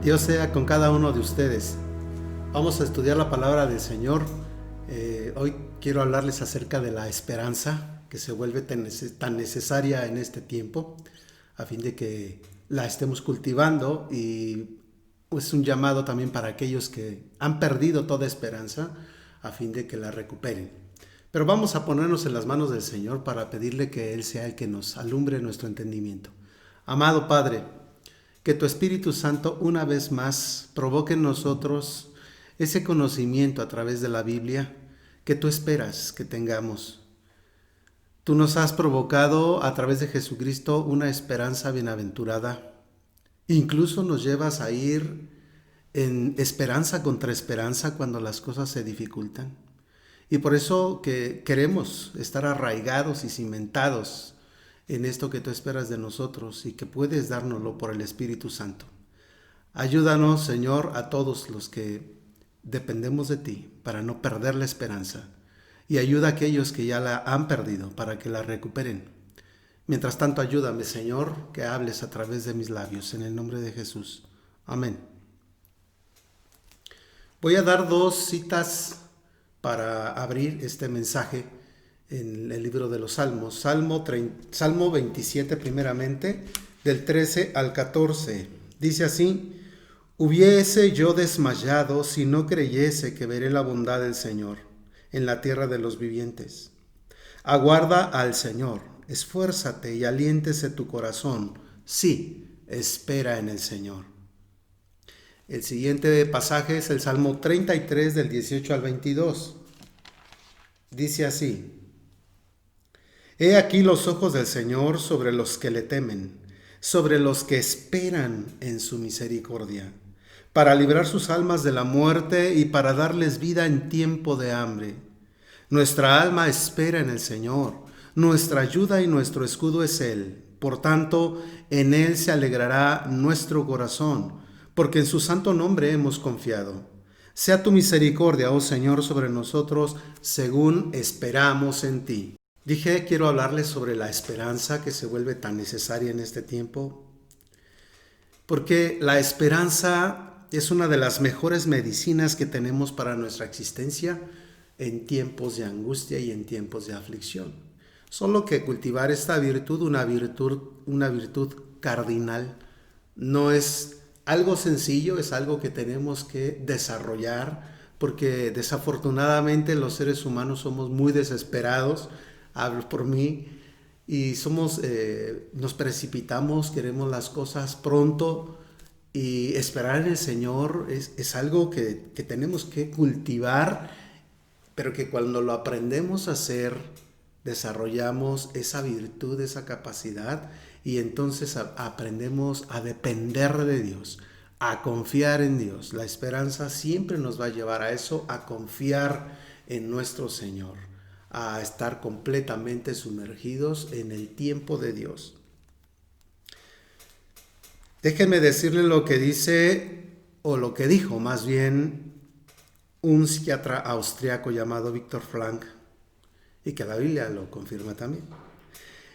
Dios sea con cada uno de ustedes. Vamos a estudiar la palabra del Señor. Hoy quiero hablarles acerca de la esperanza que se vuelve tan necesaria en este tiempo, a fin de que la estemos cultivando, y es un llamado también para aquellos que han perdido toda esperanza, a fin de que la recuperen. Pero vamos a ponernos en las manos del Señor para pedirle que Él sea el que nos alumbre nuestro entendimiento. Amado Padre, que tu Espíritu Santo una vez más provoque en nosotros ese conocimiento a través de la Biblia que tú esperas que tengamos. Tú nos has provocado a través de Jesucristo una esperanza bienaventurada. Incluso nos llevas a ir en esperanza contra esperanza cuando las cosas se dificultan. Y por eso que queremos estar arraigados y cimentados en esto que tú esperas de nosotros y que puedes dárnoslo por el Espíritu Santo. Ayúdanos, Señor, a todos los que dependemos de ti para no perder la esperanza, y ayuda a aquellos que ya la han perdido para que la recuperen. Mientras tanto, ayúdame, Señor, que hables a través de mis labios, en el nombre de Jesús. Amén. Voy a dar dos citas para abrir este mensaje en el libro de los Salmos. Salmo 27 primeramente, del 13 al 14. Dice así: Hubiese yo desmayado si no creyese que veré la bondad del Señor en la tierra de los vivientes. Aguarda al Señor, esfuérzate y aliéntese tu corazón. Sí, espera en el Señor. El siguiente pasaje es el Salmo 33 del 18 al 22. Dice así: He aquí los ojos del Señor sobre los que le temen, sobre los que esperan en su misericordia, para librar sus almas de la muerte y para darles vida en tiempo de hambre. Nuestra alma espera en el Señor, nuestra ayuda y nuestro escudo es Él. Por tanto, en Él se alegrará nuestro corazón, porque en su santo nombre hemos confiado. Sea tu misericordia, oh Señor, sobre nosotros, según esperamos en ti. Quiero hablarles sobre la esperanza que se vuelve tan necesaria en este tiempo, porque la esperanza es una de las mejores medicinas que tenemos para nuestra existencia en tiempos de angustia y en tiempos de aflicción. Solo que cultivar esta virtud, una virtud cardinal, no es algo sencillo, es algo que tenemos que desarrollar, porque desafortunadamente los seres humanos somos muy desesperados, hablo por mí, y nos precipitamos, queremos las cosas pronto, y esperar en el Señor es algo que tenemos que cultivar, pero que cuando lo aprendemos a hacer, desarrollamos esa virtud, esa capacidad, y entonces aprendemos a depender de Dios, a confiar en Dios. La esperanza siempre nos va a llevar a eso, a confiar en nuestro Señor, a estar completamente sumergidos en el tiempo de Dios. Déjenme decirle lo que dice, o lo que dijo más bien, un psiquiatra austriaco llamado Viktor Frankl, y que la Biblia lo confirma también.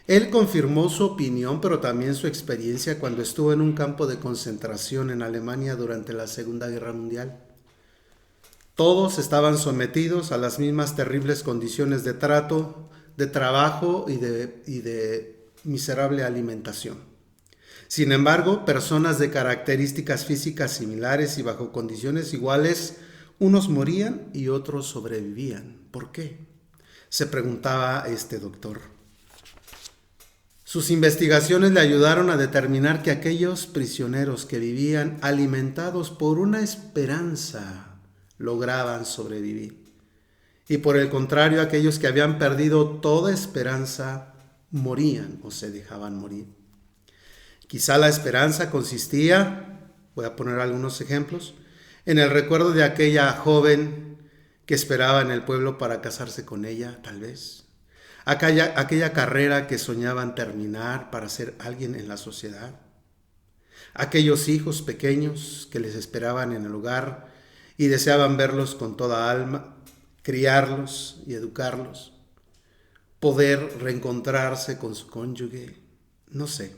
Él confirmó su opinión, pero también su experiencia cuando estuvo en un campo de concentración en Alemania durante la Segunda Guerra Mundial. Todos estaban sometidos a las mismas terribles condiciones de trato, de trabajo y de miserable alimentación. Sin embargo, personas de características físicas similares y bajo condiciones iguales, unos morían y otros sobrevivían. ¿Por qué?, se preguntaba este doctor. Sus investigaciones le ayudaron a determinar que aquellos prisioneros que vivían alimentados por una esperanza lograban sobrevivir. Y por el contrario, aquellos que habían perdido toda esperanza morían o se dejaban morir. Quizá la esperanza consistía, voy a poner algunos ejemplos, en el recuerdo de aquella joven que esperaba en el pueblo para casarse con ella, tal vez. Aquella carrera que soñaban terminar para ser alguien en la sociedad. Aquellos hijos pequeños que les esperaban en el hogar y deseaban verlos con toda alma, criarlos y educarlos. Poder reencontrarse con su cónyuge, no sé.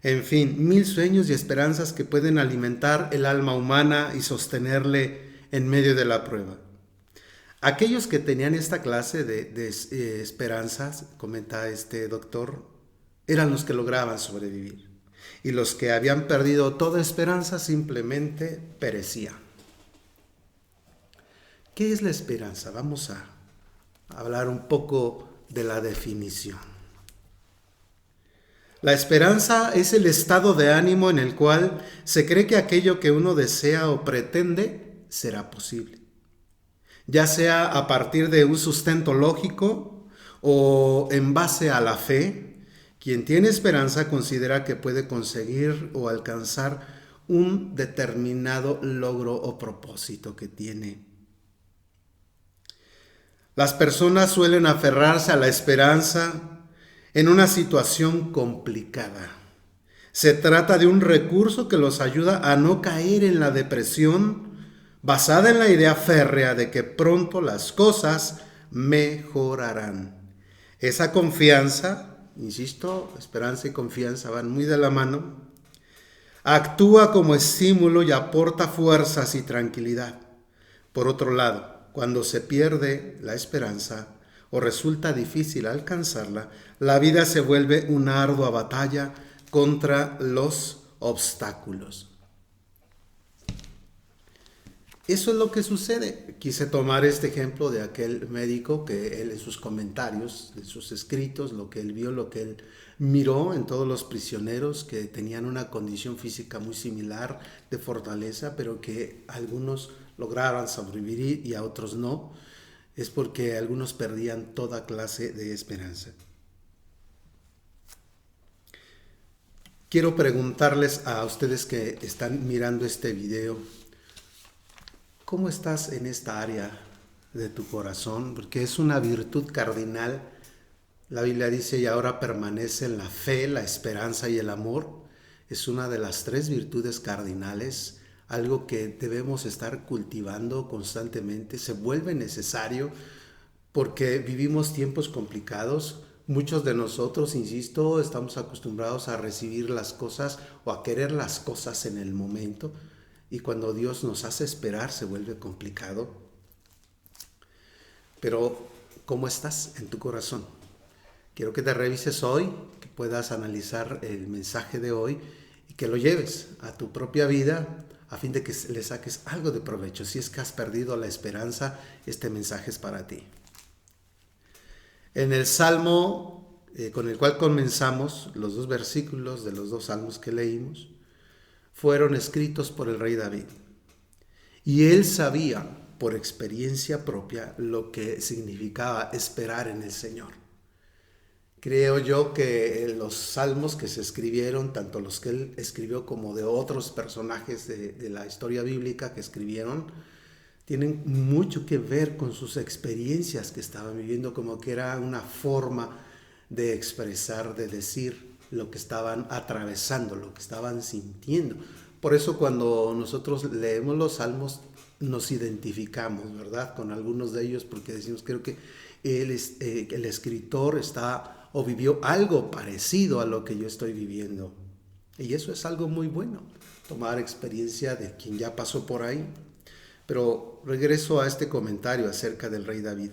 En fin, 1000 sueños y esperanzas que pueden alimentar el alma humana y sostenerle en medio de la prueba. Aquellos que tenían esta clase de esperanzas, comenta este doctor, eran los que lograban sobrevivir. Y los que habían perdido toda esperanza simplemente perecían. ¿Qué es la esperanza? Vamos a hablar un poco de la definición. La esperanza es el estado de ánimo en el cual se cree que aquello que uno desea o pretende será posible, ya sea a partir de un sustento lógico o en base a la fe. Quien tiene esperanza considera que puede conseguir o alcanzar un determinado logro o propósito que tiene. Las personas suelen aferrarse a la esperanza en una situación complicada. Se trata de un recurso que los ayuda a no caer en la depresión basada en la idea férrea de que pronto las cosas mejorarán. Esa confianza, insisto, esperanza y confianza van muy de la mano, actúa como estímulo y aporta fuerzas y tranquilidad. Por otro lado, cuando se pierde la esperanza o resulta difícil alcanzarla, la vida se vuelve una ardua batalla contra los obstáculos. Eso es lo que sucede. Quise tomar este ejemplo de aquel médico que él en sus comentarios, en sus escritos, lo que él vio, lo que él miró en todos los prisioneros que tenían una condición física muy similar de fortaleza, pero que algunos lograban sobrevivir y a otros no. Es porque algunos perdían toda clase de esperanza. Quiero preguntarles a ustedes que están mirando este video, ¿cómo estás en esta área de tu corazón? Porque es una virtud cardinal. La Biblia dice, y ahora permanece en la fe, la esperanza y el amor. Es una de las 3 virtudes cardinales, algo que debemos estar cultivando constantemente. Se vuelve necesario porque vivimos tiempos complicados. Muchos de nosotros, insisto, estamos acostumbrados a recibir las cosas o a querer las cosas en el momento. Y cuando Dios nos hace esperar se vuelve complicado. Pero, ¿cómo estás en tu corazón? Quiero que te revises hoy, que puedas analizar el mensaje de hoy y que lo lleves a tu propia vida a fin de que le saques algo de provecho. Si es que has perdido la esperanza, este mensaje es para ti. En el Salmo con el cual comenzamos, los 2 versículos de los 2 salmos que leímos, fueron escritos por el rey David. Y él sabía por experiencia propia lo que significaba esperar en el Señor. Creo yo que los salmos que se escribieron, tanto los que él escribió como de otros personajes de la historia bíblica que escribieron, tienen mucho que ver con sus experiencias que estaban viviendo, como que era una forma de expresar, de decir lo que estaban atravesando, lo que estaban sintiendo. Por eso cuando nosotros leemos los salmos nos identificamos, ¿verdad?, con algunos de ellos, porque decimos, creo que el escritor está o vivió algo parecido a lo que yo estoy viviendo. Y eso es algo muy bueno, tomar experiencia de quien ya pasó por ahí. Pero regreso a este comentario acerca del rey David.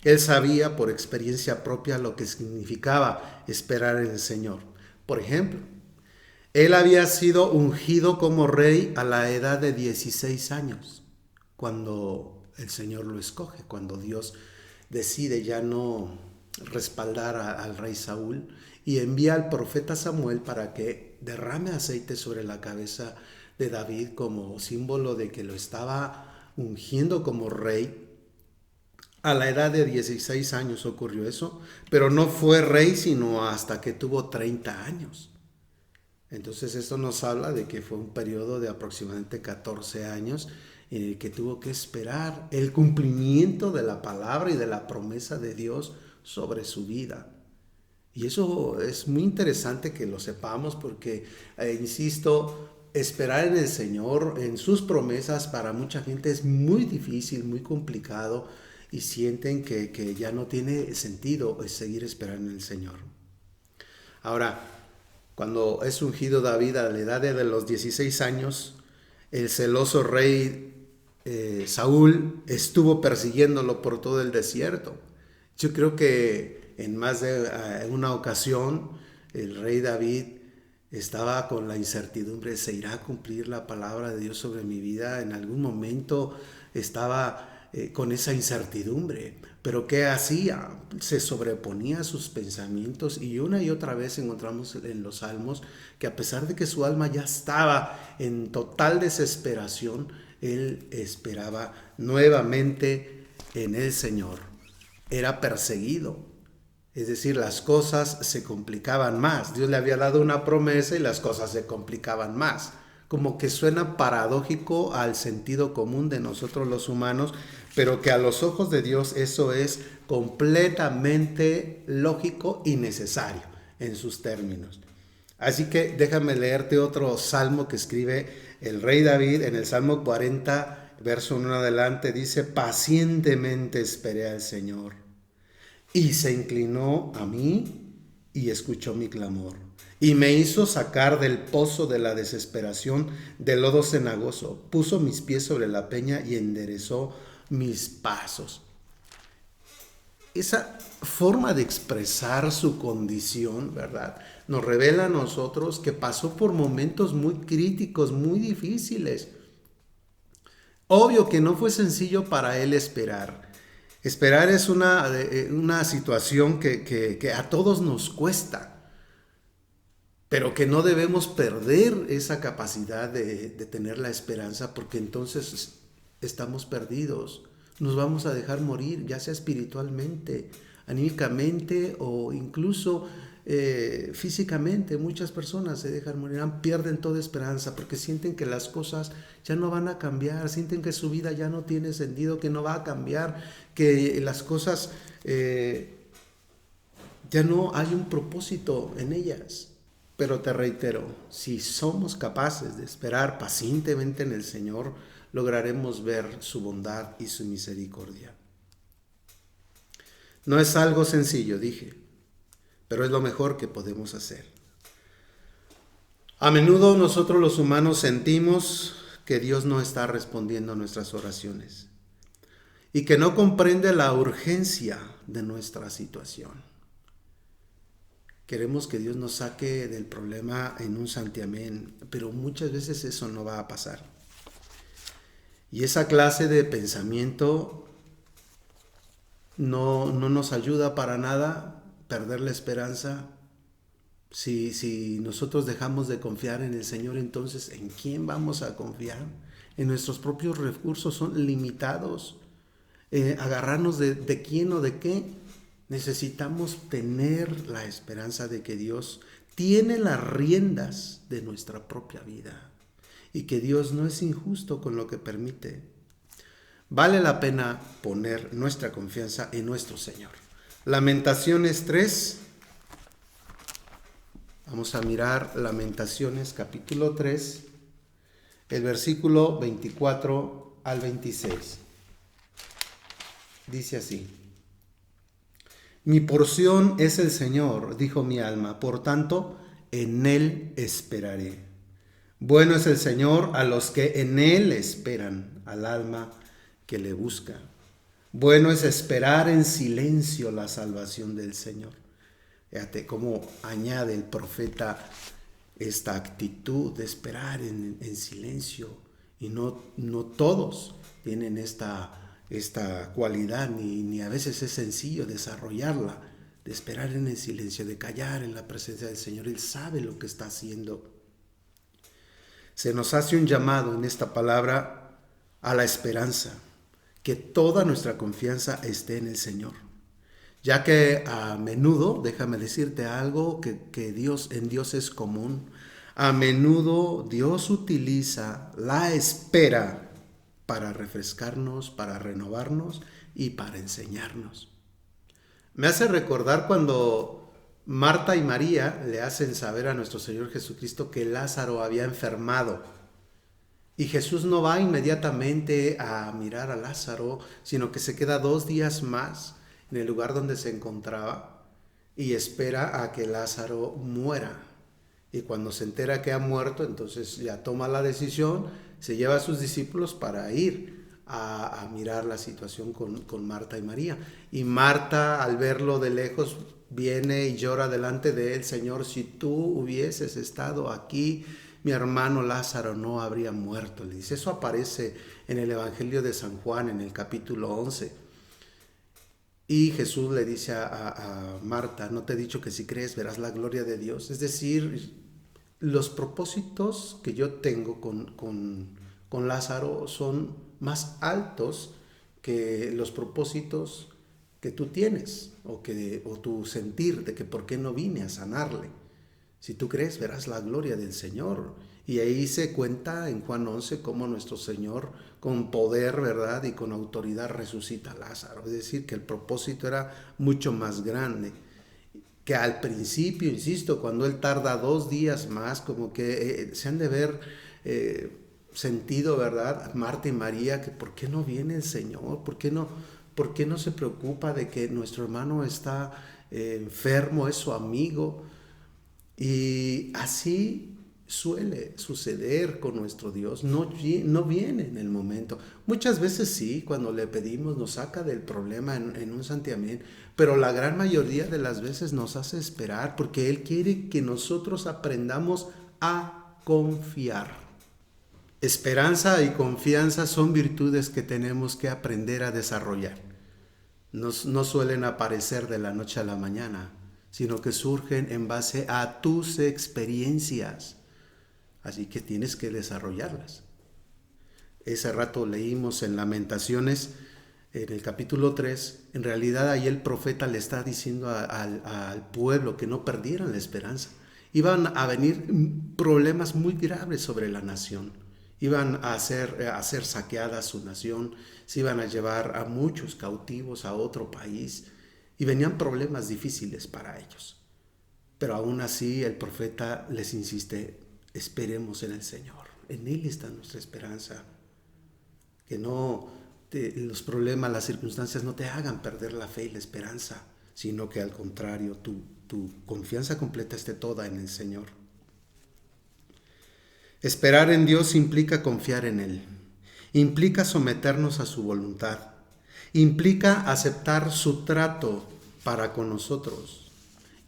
Él sabía por experiencia propia lo que significaba esperar en el Señor. Por ejemplo, él había sido ungido como rey a la edad de 16 años, cuando el Señor lo escoge, cuando Dios decide ya no respaldar al rey Saúl y envía al profeta Samuel para que derrame aceite sobre la cabeza de David como símbolo de que lo estaba ungiendo como rey. A la edad de 16 años ocurrió eso, pero no fue rey sino hasta que tuvo 30 años. Entonces esto nos habla de que fue un periodo de aproximadamente 14 años en el que tuvo que esperar el cumplimiento de la palabra y de la promesa de Dios sobre su vida. Y eso es muy interesante que lo sepamos porque, insisto, esperar en el Señor, en sus promesas, para mucha gente es muy difícil, muy complicado y sienten que ya no tiene sentido seguir esperando en el Señor. Ahora, Cuando es ungido David a la edad de los 16 años, el celoso rey Saúl estuvo persiguiéndolo por todo el desierto. Yo creo que en más de una ocasión el rey David estaba con la incertidumbre: ¿se irá a cumplir la palabra de Dios sobre mi vida? En algún momento estaba con esa incertidumbre. Pero ¿qué hacía? Se sobreponía a sus pensamientos, y una y otra vez encontramos en los Salmos que, a pesar de que su alma ya estaba en total desesperación, él esperaba nuevamente en el Señor. Era perseguido, es decir, las cosas se complicaban más. Dios le había dado una promesa y las cosas se complicaban más. Como que suena paradójico al sentido común de nosotros los humanos, pero que a los ojos de Dios eso es completamente lógico y necesario en sus términos. Así que déjame leerte otro salmo que escribe el rey David en el Salmo 40, verso 1 adelante. Dice: pacientemente esperé al Señor, y se inclinó a mí y escuchó mi clamor, y me hizo sacar del pozo de la desesperación, del lodo cenagoso. Puso mis pies sobre la peña y enderezó mis pasos. Esa forma de expresar su condición, ¿verdad?, nos revela a nosotros que pasó por momentos muy críticos, muy difíciles. Obvio que no fue sencillo para él esperar. Esperar es una situación que a todos nos cuesta, pero que no debemos perder esa capacidad de tener la esperanza, porque entonces estamos perdidos. Nos vamos a dejar morir, ya sea espiritualmente, anímicamente o incluso físicamente. Muchas personas se dejan morir, pierden toda esperanza porque sienten que las cosas ya no van a cambiar, sienten que su vida ya no tiene sentido, que no va a cambiar, que las cosas ya no hay un propósito en ellas. Pero te reitero, si somos capaces de esperar pacientemente en el Señor, lograremos ver su bondad y su misericordia. No es algo sencillo, dije, pero es lo mejor que podemos hacer. A menudo nosotros los humanos sentimos que Dios no está respondiendo a nuestras oraciones y que no comprende la urgencia de nuestra situación. Queremos que Dios nos saque del problema en un santiamén, pero muchas veces eso no va a pasar. Y esa clase de pensamiento no nos ayuda para nada. Perder la esperanza. Si nosotros dejamos de confiar en el Señor, entonces ¿en quién vamos a confiar? En nuestros propios recursos son limitados. Agarrarnos de quién o de qué. Necesitamos tener la esperanza de que Dios tiene las riendas de nuestra propia vida y que Dios no es injusto con lo que permite. Vale la pena poner nuestra confianza en nuestro Señor. Lamentaciones 3. Vamos a mirar Lamentaciones capítulo 3, el versículo 24 al 26. Dice así: mi porción es el Señor, dijo mi alma, por tanto, en Él esperaré. Bueno es el Señor a los que en Él esperan, al alma que le busca. Bueno es esperar en silencio la salvación del Señor. Fíjate cómo añade el profeta esta actitud de esperar en silencio. Y no todos tienen esta cualidad, ni a veces es sencillo desarrollarla, de esperar en el silencio, de callar en la presencia del Señor. Él sabe lo que está haciendo. Se nos hace un llamado en esta palabra a la esperanza, que toda nuestra confianza esté en el Señor, ya que a menudo, déjame decirte algo que en Dios es común, a menudo Dios utiliza la espera para refrescarnos, para renovarnos y para enseñarnos. Me hace recordar cuando Marta y María le hacen saber a nuestro Señor Jesucristo que Lázaro había enfermado. Y Jesús no va inmediatamente a mirar a Lázaro, sino que se queda 2 días más en el lugar donde se encontraba y espera a que Lázaro muera. Y cuando se entera que ha muerto, entonces ya toma la decisión, se lleva a sus discípulos para ir a mirar la situación con Marta y María. Y Marta, al verlo de lejos, viene y llora delante de él: Señor, si tú hubieses estado aquí, mi hermano Lázaro no habría muerto. Le dice, eso aparece en el Evangelio de San Juan, en el capítulo 11. Y Jesús le dice a Marta: no te he dicho que si crees verás la gloria de Dios. Es decir, los propósitos que yo tengo con Lázaro son más altos que los propósitos que tú tienes, o tu sentir de que por qué no vine a sanarle. Si tú crees, verás la gloria del Señor. Y ahí se cuenta en Juan 11 cómo nuestro Señor, con poder, ¿verdad?, y con autoridad, resucita a Lázaro. Es decir, que el propósito era mucho más grande. Que al principio, insisto, cuando él tarda 2 días más, como que se han de ver sentido, ¿verdad?, Marta y María, que ¿por qué no viene el Señor? ¿Por qué no se preocupa de que nuestro hermano está enfermo, es su amigo? Y así suele suceder con nuestro Dios. No viene en el momento. Muchas veces sí, cuando le pedimos nos saca del problema en un santiamén, pero la gran mayoría de las veces nos hace esperar, porque Él quiere que nosotros aprendamos a confiar. Esperanza y confianza son virtudes que tenemos que aprender a desarrollar. No suelen aparecer de la noche a la mañana, sino que surgen en base a tus experiencias. Así que tienes que desarrollarlas. Ese rato leímos en Lamentaciones, en el capítulo 3, en realidad ahí el profeta le está diciendo al pueblo que no perdieran la esperanza. Iban a venir problemas muy graves sobre la nación. Iban a ser saqueada su nación, se iban a llevar a muchos cautivos a otro país y venían problemas difíciles para ellos. Pero aún así el profeta les insiste: esperemos en el Señor, en Él está nuestra esperanza. Que los problemas, las circunstancias no te hagan perder la fe y la esperanza, sino que al contrario, tu confianza completa esté toda en el Señor. Esperar en Dios implica confiar en Él, implica someternos a su voluntad, implica aceptar su trato para con nosotros,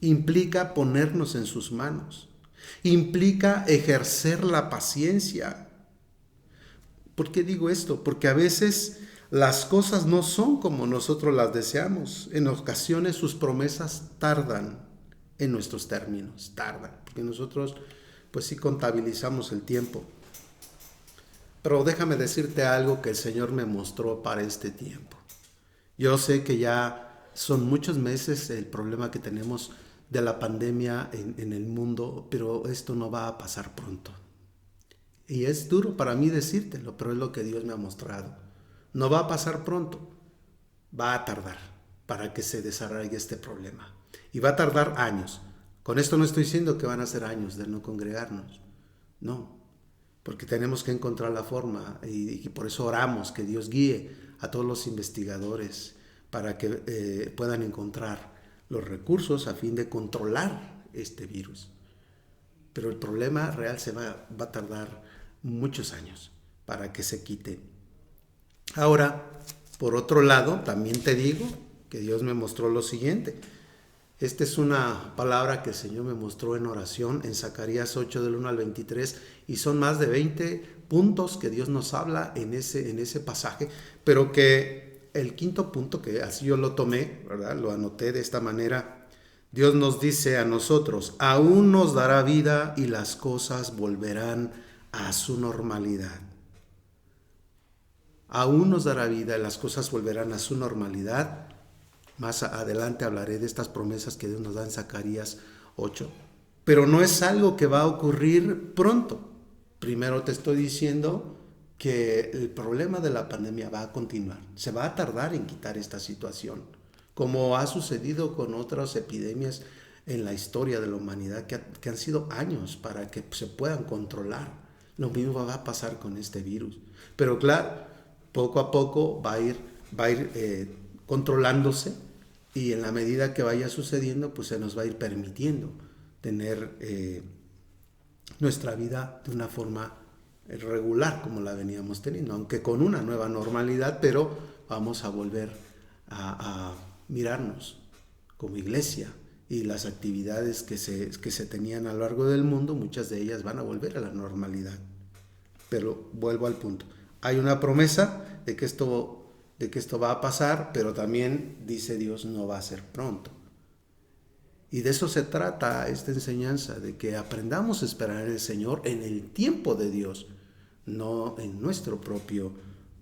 implica ponernos en sus manos, implica ejercer la paciencia. ¿Por qué digo esto? Porque a veces las cosas no son como nosotros las deseamos. En ocasiones sus promesas tardan en nuestros términos, porque nosotros pues sí contabilizamos el tiempo. Pero déjame decirte algo que el Señor me mostró para este tiempo. Yo sé que ya son muchos meses el problema que tenemos de la pandemia en el mundo, pero esto no va a pasar pronto. Y es duro para mí decírtelo, pero es lo que Dios me ha mostrado. No va a pasar pronto, va a tardar para que se desarrolle este problema. Y va a tardar años. Con esto no estoy diciendo que van a ser años de no congregarnos. No, porque tenemos que encontrar la forma y por eso oramos que Dios guíe a todos los investigadores para que puedan encontrar los recursos a fin de controlar este virus. Pero el problema real va a tardar muchos años para que se quite. Ahora, por otro lado, también te digo que Dios me mostró lo siguiente. Esta es una palabra que el Señor me mostró en oración en Zacarías 8 del 1 al 23 y son más de 20 puntos que Dios nos habla en ese pasaje, pero que el quinto punto, que así yo lo tomé, ¿verdad?, lo anoté de esta manera. Dios nos dice a nosotros: aún nos dará vida y las cosas volverán a su normalidad. Aún nos dará vida y las cosas volverán a su normalidad. Más adelante hablaré de estas promesas que Dios nos da en Zacarías 8. Pero no es algo que va a ocurrir pronto. Primero te estoy diciendo que el problema de la pandemia va a continuar. Se va a tardar en quitar esta situación, como ha sucedido con otras epidemias en la historia de la humanidad que han sido años para que se puedan controlar. Lo mismo va a pasar con este virus. Pero claro, poco a poco va a ir controlándose. Y en la medida que vaya sucediendo, pues se nos va a ir permitiendo tener nuestra vida de una forma regular como la veníamos teniendo, aunque con una nueva normalidad, pero vamos a volver a mirarnos como iglesia, y las actividades que se tenían a lo largo del mundo, muchas de ellas van a volver a la normalidad. Pero vuelvo al punto, hay una promesa de que esto va a pasar, pero también dice Dios, no va a ser pronto. Y de eso se trata esta enseñanza, de que aprendamos a esperar en el Señor en el tiempo de Dios, no en nuestro propio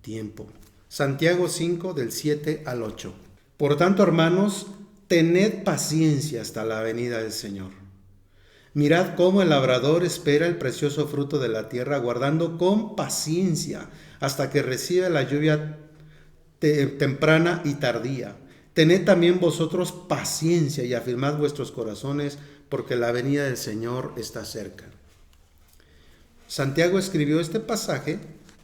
tiempo. Santiago 5, del 7 al 8. Por tanto, hermanos, tened paciencia hasta la venida del Señor. Mirad cómo el labrador espera el precioso fruto de la tierra, guardando con paciencia hasta que reciba la lluvia temprana y tardía. Tened también vosotros paciencia y afirmad vuestros corazones, porque la venida del Señor está cerca. Santiago escribió este pasaje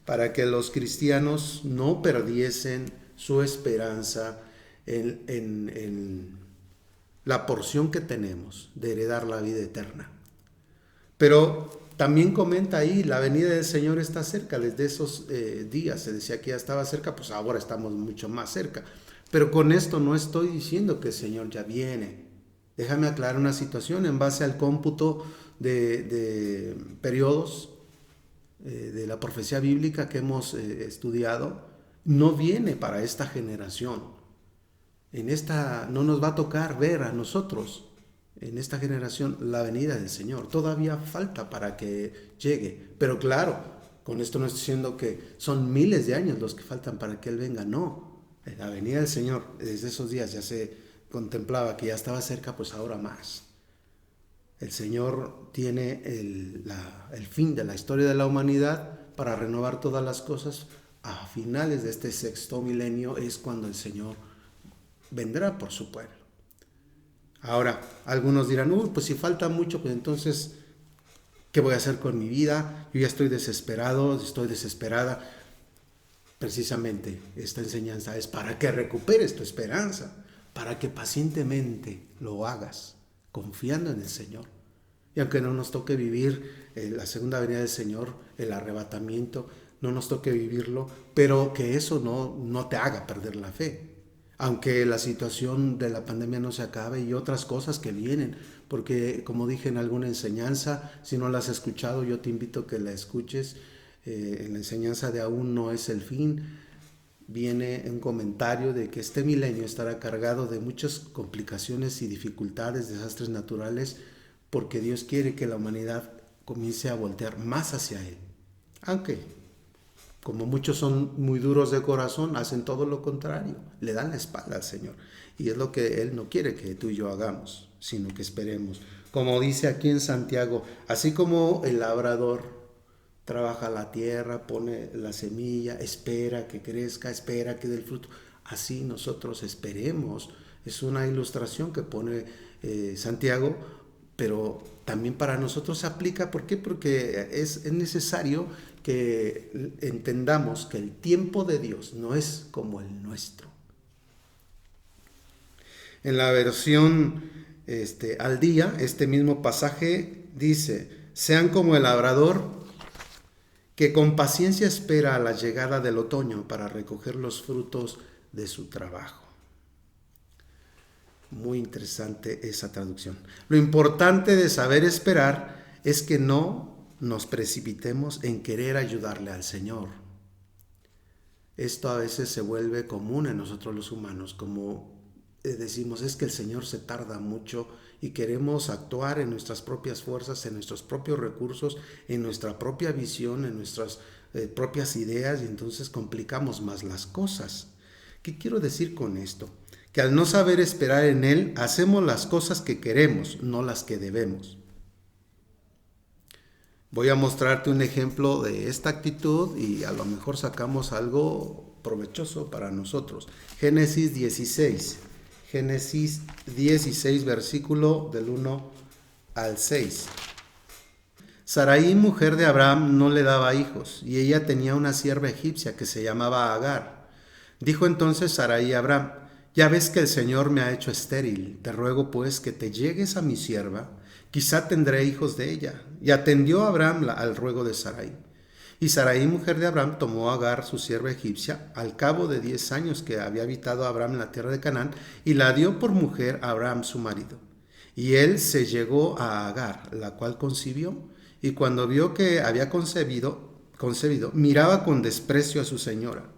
para que los cristianos no perdiesen su esperanza en la porción que tenemos de heredar la vida eterna. Pero también comenta ahí, la venida del Señor está cerca. Desde esos días se decía que ya estaba cerca, pues ahora estamos mucho más cerca. Pero con esto no estoy diciendo que el Señor ya viene. Déjame aclarar una situación en base al cómputo de periodos de la profecía bíblica que hemos estudiado. No viene para esta generación. En esta no nos va a tocar ver a nosotros, en esta generación, la venida del Señor. Todavía falta para que llegue. Pero claro, con esto no estoy diciendo que son miles de años los que faltan para que Él venga. No. La venida del Señor, desde esos días ya se contemplaba que ya estaba cerca, pues ahora más. El Señor tiene el fin de la historia de la humanidad para renovar todas las cosas. A finales de este sexto milenio es cuando el Señor vendrá por su pueblo. Ahora, algunos dirán, pues si falta mucho, pues entonces, ¿qué voy a hacer con mi vida? Yo ya estoy desesperado, estoy desesperada. Precisamente esta enseñanza es para que recuperes tu esperanza, para que pacientemente lo hagas, confiando en el Señor. Y aunque no nos toque vivir la segunda venida del Señor, el arrebatamiento, no nos toque vivirlo, pero que eso no te haga perder la fe. Aunque la situación de la pandemia no se acabe y otras cosas que vienen, porque como dije en alguna enseñanza, si no la has escuchado, yo te invito a que la escuches. En la enseñanza de aún no es el fin, viene un comentario de que este milenio estará cargado de muchas complicaciones y dificultades, desastres naturales, porque Dios quiere que la humanidad comience a voltear más hacia Él. Aunque, como muchos son muy duros de corazón, hacen todo lo contrario, le dan la espalda al Señor. Y es lo que Él no quiere que tú y yo hagamos, sino que esperemos. Como dice aquí en Santiago, así como el labrador trabaja la tierra, pone la semilla, espera que crezca, espera que dé el fruto, así nosotros esperemos. Es una ilustración que pone Santiago, pero también para nosotros se aplica. ¿Por qué? Porque es necesario que entendamos que el tiempo de Dios no es como el nuestro. En la versión al día, este mismo pasaje dice, sean como el labrador que con paciencia espera a la llegada del otoño para recoger los frutos de su trabajo. Muy interesante esa traducción. Lo importante de saber esperar es que no nos precipitemos en querer ayudarle al Señor. Esto a veces se vuelve común en nosotros los humanos, como decimos, es que el Señor se tarda mucho y queremos actuar en nuestras propias fuerzas, en nuestros propios recursos, en nuestra propia visión, en nuestras propias ideas, y entonces complicamos más las cosas. ¿Qué quiero decir con esto? Que al no saber esperar en Él, hacemos las cosas que queremos, no las que debemos. Voy a mostrarte un ejemplo de esta actitud y a lo mejor sacamos algo provechoso para nosotros. Génesis 16. Génesis 16, versículo del 1 al 6. Sarai, mujer de Abraham, no le daba hijos, y ella tenía una sierva egipcia que se llamaba Agar. Dijo entonces Sarai a Abraham, Ya ves que el Señor me ha hecho estéril, te ruego pues que te llegues a mi sierva, quizá tendré hijos de ella. Y atendió Abraham al ruego de Sarai. Y Sarai, mujer de Abraham, tomó a Agar, su sierva egipcia, al cabo de 10 años que había habitado Abraham en la tierra de Canaán, y la dio por mujer a Abraham su marido. Y él se llegó a Agar, la cual concibió, y cuando vio que había concebido, miraba con desprecio a su señora.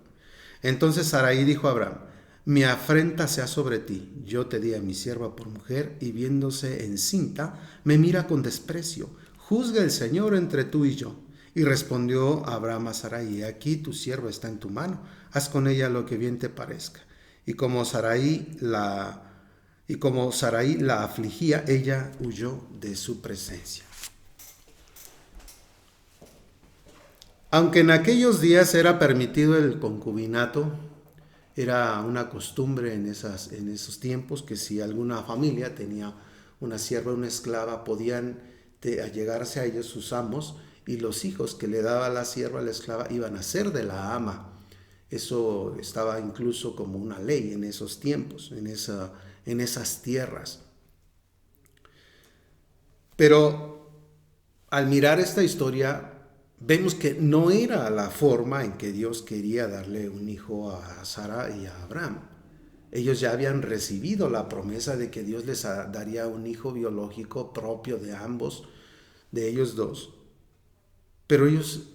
Entonces Sarai dijo a Abraham: mi afrenta sea sobre ti, yo te di a mi sierva por mujer, y viéndose encinta, me mira con desprecio. Juzga el Señor entre tú y yo. Y respondió Abraham a Sarai: aquí tu sierva está en tu mano, haz con ella lo que bien te parezca. Y como Sarai la afligía, ella huyó de su presencia. Aunque en aquellos días era permitido el concubinato, era una costumbre en esos tiempos que si alguna familia tenía una sierva, una esclava, podían allegarse a ellos sus amos, y los hijos que le daba la sierva, la esclava, iban a ser de la ama. Eso estaba incluso como una ley en esos tiempos, en esas tierras. Pero al mirar esta historia, vemos que no era la forma en que Dios quería darle un hijo a Sara y a Abraham. Ellos ya habían recibido la promesa de que Dios les daría un hijo biológico propio de ambos, de ellos dos. Pero ellos,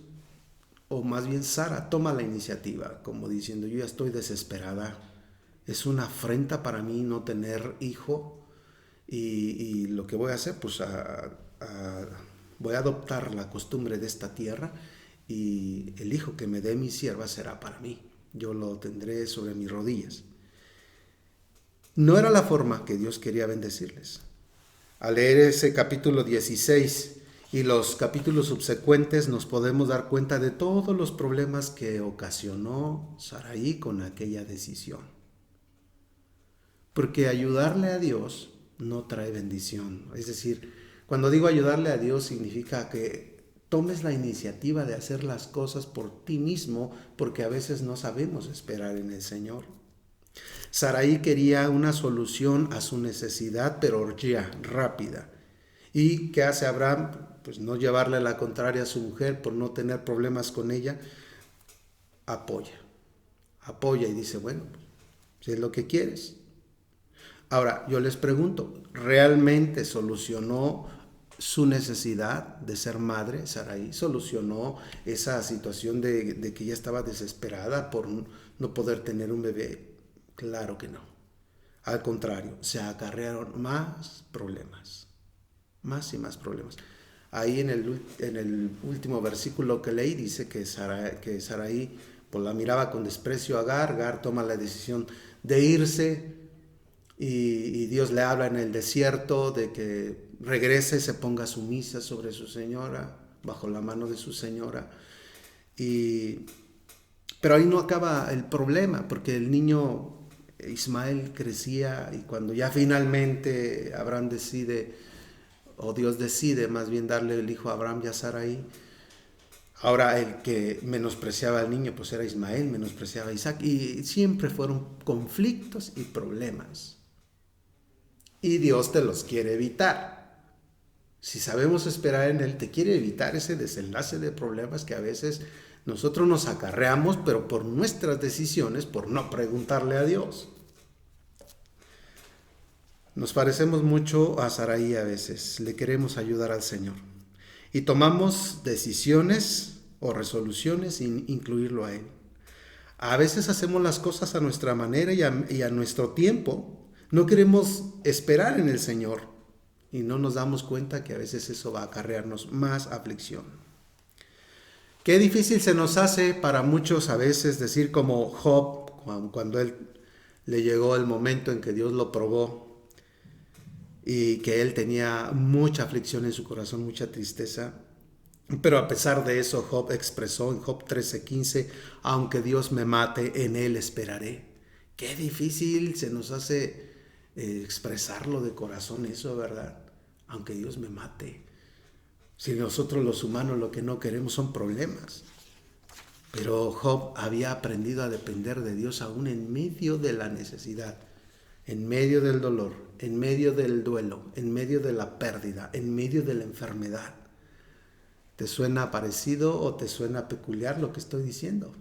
o más bien Sara, toma la iniciativa, como diciendo: yo ya estoy desesperada, es una afrenta para mí no tener hijo, y lo que voy a hacer, pues voy a adoptar la costumbre de esta tierra, y el hijo que me dé mi sierva será para mí, yo lo tendré sobre mis rodillas. No era la forma que Dios quería bendecirles. Al leer ese capítulo 16 y los capítulos subsecuentes, nos podemos dar cuenta de todos los problemas que ocasionó Sarai con aquella decisión. Porque ayudarle a Dios no trae bendición. Es decir, cuando digo ayudarle a Dios, significa que tomes la iniciativa de hacer las cosas por ti mismo, porque a veces no sabemos esperar en el Señor. Sarai quería una solución a su necesidad, pero ya, rápida. ¿Y qué hace Abraham? Pues no llevarle la contraria a su mujer por no tener problemas con ella. Apoya y dice: bueno, si es lo que quieres. Ahora, yo les pregunto, ¿realmente solucionó su necesidad de ser madre, Sarai? ¿Solucionó esa situación de que ella estaba desesperada por no poder tener un bebé? Claro que no. Al contrario, se acarrearon más problemas, más y más problemas. Ahí en el último versículo que leí dice que Sarai pues la miraba con desprecio a Agar. Agar toma la decisión de irse, y Dios le habla en el desierto de que regrese, se ponga sumisa sobre su señora, bajo la mano de su señora. Pero ahí no acaba el problema, porque el niño Ismael crecía, y cuando ya finalmente Abraham decide, o Dios decide más bien, darle el hijo a Abraham y a Sarai, ahora el que menospreciaba al niño pues era Ismael, menospreciaba a Isaac, y siempre fueron conflictos y problemas. Y Dios te los quiere evitar. Si sabemos esperar en Él, te quiere evitar ese desenlace de problemas que a veces nosotros nos acarreamos, pero por nuestras decisiones, por no preguntarle a Dios. Nos parecemos mucho a Sarai a veces, le queremos ayudar al Señor. Y tomamos decisiones o resoluciones sin incluirlo a Él. A veces hacemos las cosas a nuestra manera y a nuestro tiempo. No queremos esperar en el Señor, y no nos damos cuenta que a veces eso va a acarrearnos más aflicción. Qué difícil se nos hace para muchos a veces decir como Job, cuando él le llegó el momento en que Dios lo probó y que él tenía mucha aflicción en su corazón, mucha tristeza. Pero a pesar de eso, Job expresó en Job 13:15: aunque Dios me mate, en Él esperaré. Qué difícil se nos hace expresarlo de corazón eso, ¿verdad? Aunque Dios me mate. Si nosotros los humanos lo que no queremos son problemas. Pero Job había aprendido a depender de Dios aún en medio de la necesidad. en medio del dolor, en medio del duelo, en medio de la pérdida, en medio de la enfermedad. ¿Te suena parecido o te suena peculiar lo que estoy diciendo?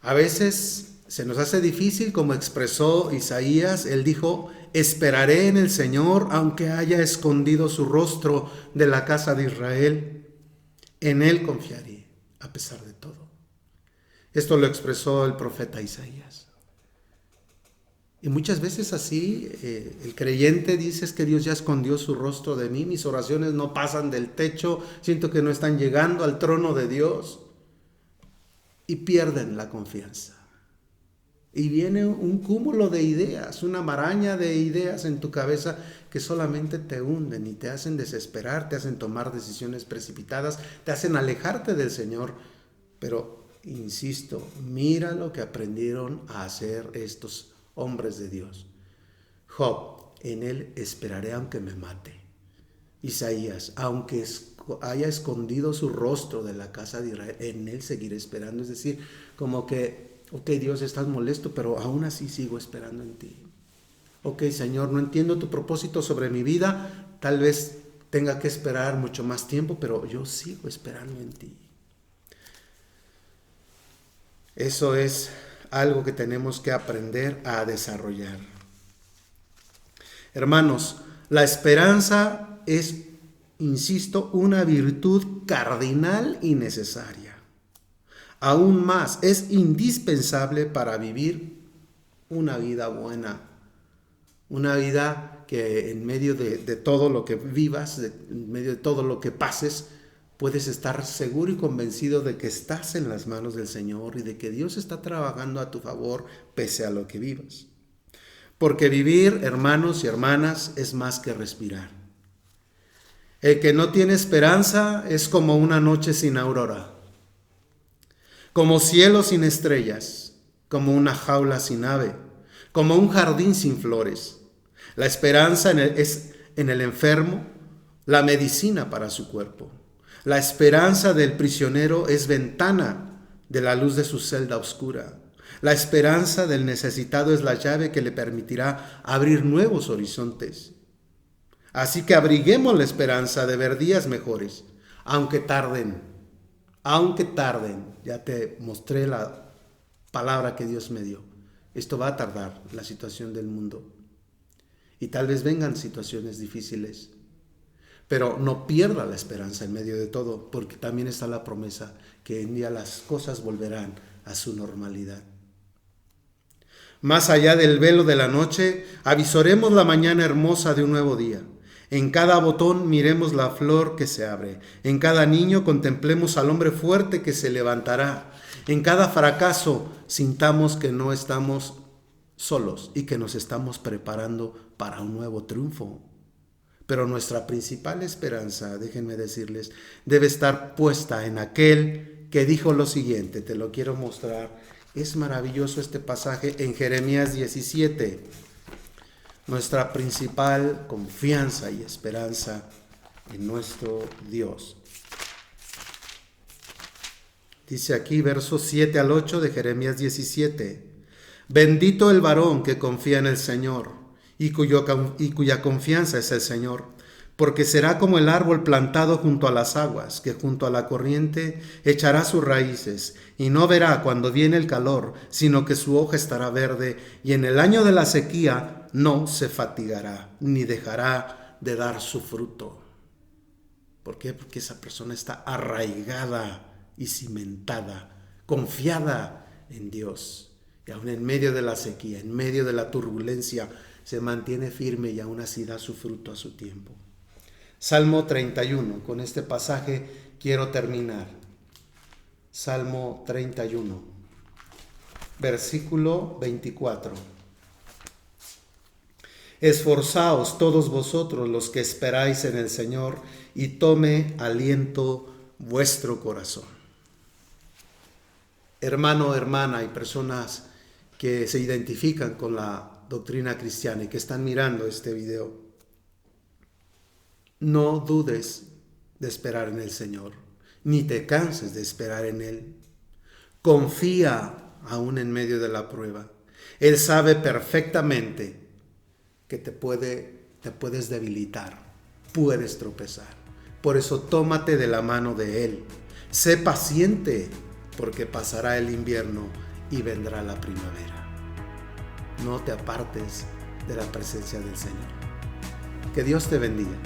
A veces se nos hace difícil, como expresó Isaías. Él dijo: esperaré en el Señor, aunque haya escondido su rostro de la casa de Israel. En Él confiaré, a pesar de todo. Esto lo expresó el profeta Isaías. Y muchas veces así, el creyente dice: es que Dios ya escondió su rostro de mí, mis oraciones no pasan del techo, siento que no están llegando al trono de Dios. Y pierden la confianza. Y viene un cúmulo de ideas, una maraña de ideas en tu cabeza que solamente te hunden y te hacen desesperar, te hacen tomar decisiones precipitadas, te hacen alejarte del Señor. Pero, insisto, mira lo que aprendieron a hacer estos hombres de Dios. Job: en Él esperaré aunque me mate. Isaías: aunque haya escondido su rostro de la casa de Israel, en Él seguiré esperando. Es decir, como que, ok, Dios, estás molesto, pero aún así sigo esperando en ti. Ok, Señor, no entiendo tu propósito sobre mi vida, tal vez tenga que esperar mucho más tiempo, pero yo sigo esperando en ti. Eso es algo que tenemos que aprender a desarrollar. Hermanos, la esperanza es, insisto, una virtud cardinal y necesaria. Aún más, es indispensable para vivir una vida buena. Una vida que en medio de todo lo que vivas, en medio de todo lo que pases, puedes estar seguro y convencido de que estás en las manos del Señor y de que Dios está trabajando a tu favor pese a lo que vivas. Porque vivir, hermanos y hermanas, es más que respirar. El que no tiene esperanza es como una noche sin aurora, como cielo sin estrellas, como una jaula sin ave, como un jardín sin flores. La esperanza es en el enfermo la medicina para su cuerpo. La esperanza del prisionero es ventana de la luz de su celda oscura. La esperanza del necesitado es la llave que le permitirá abrir nuevos horizontes. Así que abriguemos la esperanza de ver días mejores, aunque tarden. Ya te mostré la palabra que Dios me dio. Esto va a tardar, la situación del mundo. Y tal vez vengan situaciones difíciles. Pero no pierda la esperanza en medio de todo, porque también está la promesa que en día las cosas volverán a su normalidad. Más allá del velo de la noche, avisoremos la mañana hermosa de un nuevo día. En cada botón miremos la flor que se abre. En cada niño contemplemos al hombre fuerte que se levantará. En cada fracaso sintamos que no estamos solos y que nos estamos preparando para un nuevo triunfo. Pero nuestra principal esperanza, déjenme decirles, debe estar puesta en aquel que dijo lo siguiente. Te lo quiero mostrar. Es maravilloso este pasaje en Jeremías 17. Nuestra principal confianza y esperanza en nuestro Dios. Dice aquí, versos 7 al 8 de Jeremías 17. Bendito el varón que confía en el Señor y cuya confianza es el Señor, porque será como el árbol plantado junto a las aguas, que junto a la corriente echará sus raíces, y no verá cuando viene el calor, sino que su hoja estará verde, y en el año de la sequía no se fatigará, ni dejará de dar su fruto. ¿Por qué? Porque esa persona está arraigada y cimentada, confiada en Dios. Y aún en medio de la sequía, en medio de la turbulencia, se mantiene firme y aún así da su fruto a su tiempo. Salmo 31, con este pasaje quiero terminar. Salmo 31, versículo 24. Esforzaos todos vosotros los que esperáis en el Señor, y tome aliento vuestro corazón. Hermano, hermana, hay personas que se identifican con la doctrina cristiana y que están mirando este video. No dudes de esperar en el Señor, ni te canses de esperar en Él. Confía aún en medio de la prueba. Él sabe perfectamente que te puedes debilitar, puedes tropezar. Por eso tómate de la mano de Él. Sé paciente, porque pasará el invierno y vendrá la primavera. No te apartes de la presencia del Señor. Que Dios te bendiga.